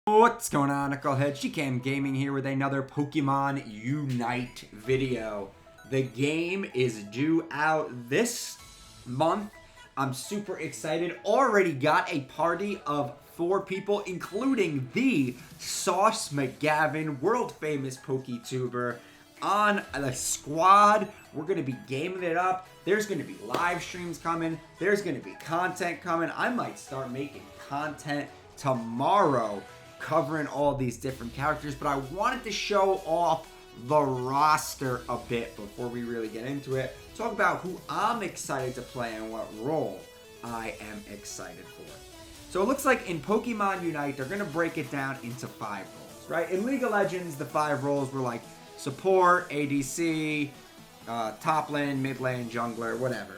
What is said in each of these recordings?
What's going on, Knucklehead? GCam Gaming here with another Pokemon Unite video. The game is due out this month. I'm super excited. Already got a party of 4 people, including the Sauce McGavin, world famous PokeTuber, on the squad. We're going to be gaming it up. There's going to be live streams coming. There's going to be content coming. I might start making content tomorrow covering all these different characters, but I wanted to show off the roster a bit before we really get into it. Talk about who I'm excited to play and what role I am excited for. So it looks like in Pokemon Unite, they're going to break it down into 5 roles, right? In League of Legends, the 5 roles were like support, ADC, top lane, mid lane, jungler, whatever.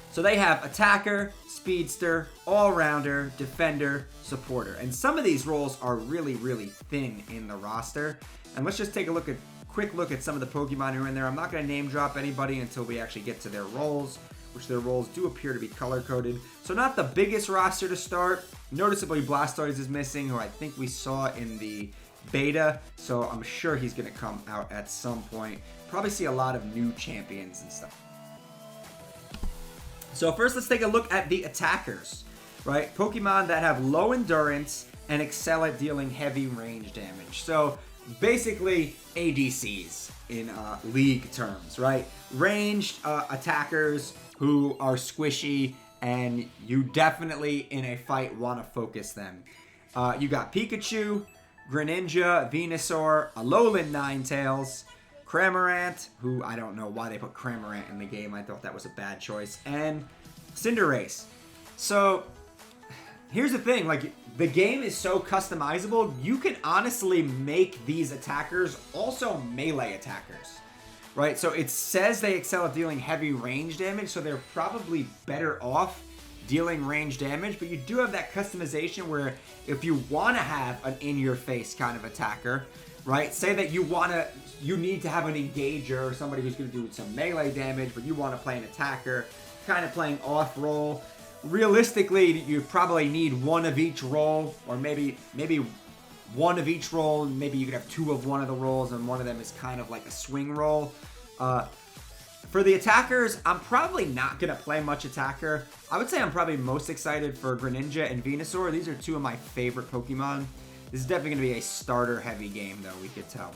So they have attacker, speedster, all-rounder, defender, supporter. And some of these roles are really, really thin in the roster. And let's just take a quick look at some of the Pokemon who are in there. I'm not going to name drop anybody until we actually get to their roles, which their roles do appear to be color-coded. So not the biggest roster to start. Noticeably, Blastoise is missing, who I think we saw in the beta. So I'm sure he's going to come out at some point. Probably see a lot of new champions and stuff. So first, let's take a look at the attackers, right? Pokemon that have low endurance and excel at dealing heavy range damage. So basically ADCs in league terms, right? Ranged attackers who are squishy, and you definitely in a fight want to focus them. You got Pikachu, Greninja, Venusaur, Alolan Ninetales, Cramorant, who I don't know why they put Cramorant in the game. I thought that was a bad choice. And Cinderace. So here's the thing, like, the game is so customizable, you can honestly make these attackers also melee attackers, right? So it says they excel at dealing heavy range damage, so they're probably better off dealing range damage, but you do have that customization where if you want to have an in-your-face kind of attacker, right? Say that you need to have an engager or somebody who's going to do some melee damage, but you want to play an attacker, kind of playing off-roll. Realistically, you probably need one of each role, or maybe one of each role. Maybe you could have 2 of one of the roles, and one of them is kind of like a swing role. For the attackers, I'm probably not going to play much attacker. I would say I'm probably most excited for Greninja and Venusaur. These are 2 of my favorite Pokemon. This is definitely going to be a starter-heavy game, though, we could tell.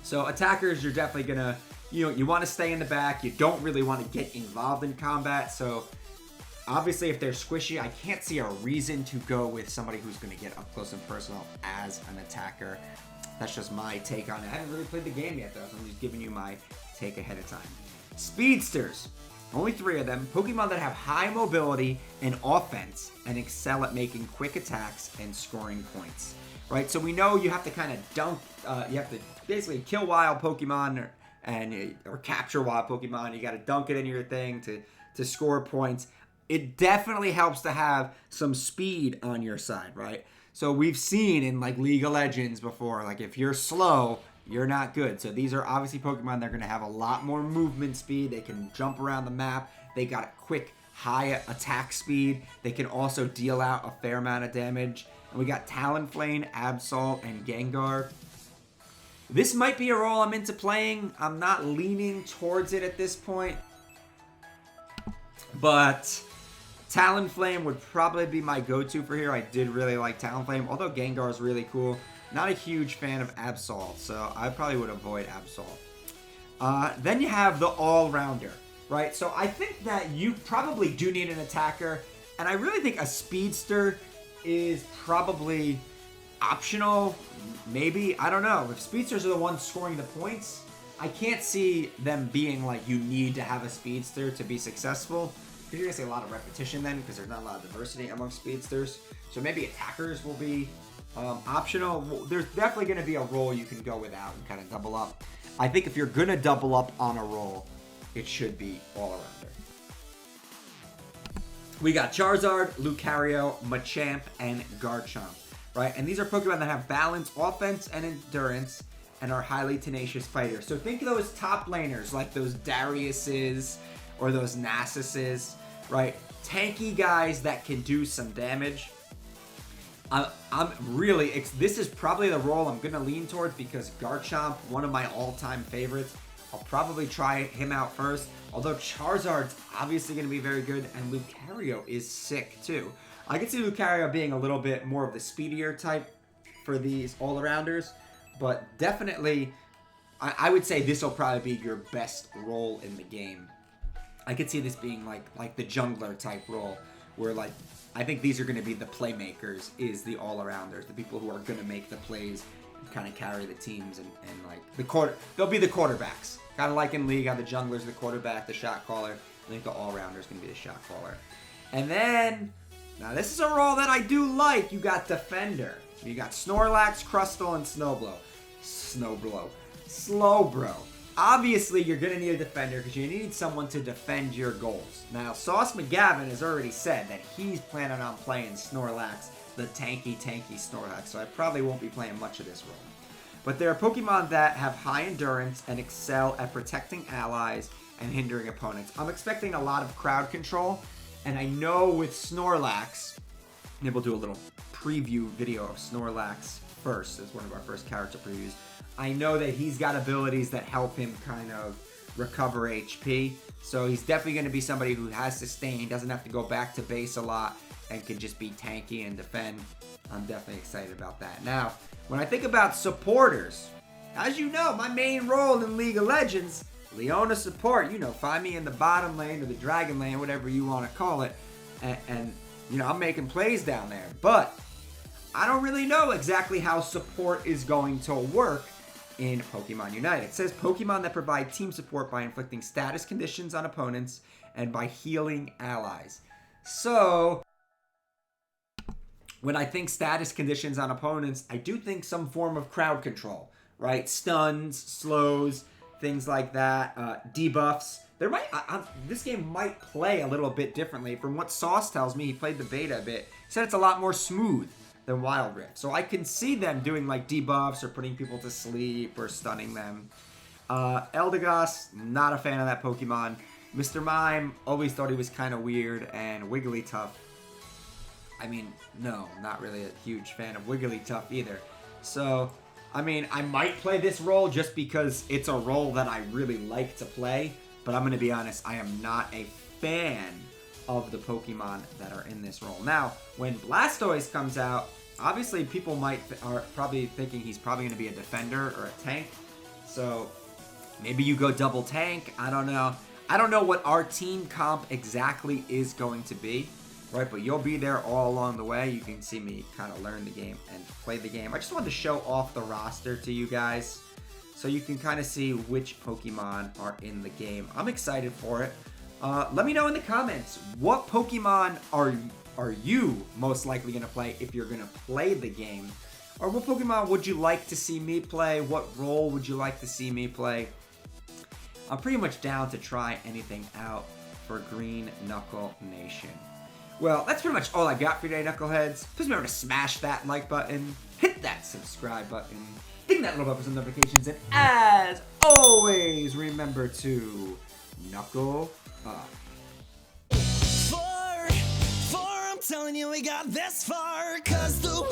So attackers, you're definitely going to, you want to stay in the back. You don't really want to get involved in combat. So obviously, if they're squishy, I can't see a reason to go with somebody who's going to get up close and personal as an attacker. That's just my take on it. I haven't really played the game yet, though, so I'm just giving you my take ahead of time. Speedsters. Only 3 of them. Pokemon that have high mobility and offense and excel at making quick attacks and scoring points. Right? So we know you have to kind of dunk, you have to basically kill wild Pokemon or capture wild Pokemon. You got to dunk it in your thing to score points. It definitely helps to have some speed on your side, right? So we've seen in like League of Legends before, like if you're slow, you're not good. So these are obviously Pokemon that are going to have a lot more movement speed. They can jump around the map. They got a quick, high attack speed. They can also deal out a fair amount of damage. And we got Talonflame, Absol, and Gengar. This might be a role I'm into playing. I'm not leaning towards it at this point. But Talonflame would probably be my go-to for here. I did really like Talonflame, although Gengar is really cool. Not a huge fan of Absol, so I probably would avoid Absol. Then you have the all-rounder, right? So I think that you probably do need an attacker, and I really think a speedster is probably optional, maybe. I don't know. If speedsters are the ones scoring the points, I can't see them being like you need to have a speedster to be successful. Because you're going to see a lot of repetition then, because there's not a lot of diversity among speedsters. So maybe attackers will be optional. There's definitely going to be a role you can go without and kind of double up. I think if you're going to double up on a role, it should be all-arounder. We got Charizard, Lucario, Machamp, and Garchomp, right? And these are Pokemon that have balance, offense, and endurance, and are highly tenacious fighters. So think of those top laners, like those Dariuses or those Nasuses, right? Tanky guys that can do some damage. I'm really, this is probably the role I'm going to lean towards because Garchomp, one of my all-time favorites. I'll probably try him out first, although Charizard's obviously going to be very good, and Lucario is sick too. I can see Lucario being a little bit more of the speedier type for these all-arounders, but definitely, I would say this will probably be your best role in the game. I could see this being like the jungler type role, where like, I think these are going to be the playmakers, is the all-arounders, the people who are going to make the plays and kind of carry the teams, and like they'll be the quarterbacks. Kind of like in League, how the jungler's the quarterback, the shot caller. I think the all-rounder's going to be the shot caller. And then, now this is a role that I do like. You got Defender. You got Snorlax, Crustle, and Slowbro. Obviously, you're going to need a defender because you need someone to defend your goals. Now, Sauce McGavin has already said that he's planning on playing Snorlax, the tanky Snorlax, so I probably won't be playing much of this role. But there are Pokemon that have high endurance and excel at protecting allies and hindering opponents. I'm expecting a lot of crowd control, and I know with Snorlax, maybe we'll do a little preview video of Snorlax first, as one of our first character previews. I know that he's got abilities that help him kind of recover HP, so he's definitely going to be somebody who has sustain, doesn't have to go back to base a lot, and can just be tanky and defend. I'm definitely excited about that. Now, when I think about supporters, as you know, my main role in League of Legends, Leona support. You know, find me in the bottom lane or the dragon lane, whatever you want to call it, and you know, I'm making plays down there. But I don't really know exactly how support is going to work in Pokemon Unite. It says Pokemon that provide team support by inflicting status conditions on opponents and by healing allies. So, when I think status conditions on opponents, I do think some form of crowd control, right? Stuns, slows, things like that, debuffs. There might this game might play a little bit differently. From what Sauce tells me, he played the beta a bit. He said it's a lot more smooth than Wild Rift. So I can see them doing like debuffs or putting people to sleep or stunning them. Eldegoss, not a fan of that Pokemon. Mr. Mime, always thought he was kind of weird. And Wigglytuff, I mean, no, not really a huge fan of Wigglytuff either. So, I mean, I might play this role just because it's a role that I really like to play. But I'm going to be honest, I am not a fan of the Pokemon that are in this role. Now, when Blastoise comes out, obviously people are probably thinking he's probably going to be a defender or a tank. So maybe you go double tank. I don't know. I don't know what our team comp exactly is going to be, right? But you'll be there all along the way. You can see me kind of learn the game and play the game. I just wanted to show off the roster to you guys so you can kind of see which Pokemon are in the game. I'm excited for it. Let me know in the comments, what Pokemon are you most likely going to play if you're going to play the game? Or what Pokemon would you like to see me play? What role would you like to see me play? I'm pretty much down to try anything out for Green Knuckle Nation. Well, that's pretty much all I got for today, Knuckleheads. Please remember to smash that like button, hit that subscribe button, ding that little bell for some notifications, and as always, remember to knuckle up. I'm telling you we got this far, 'cause the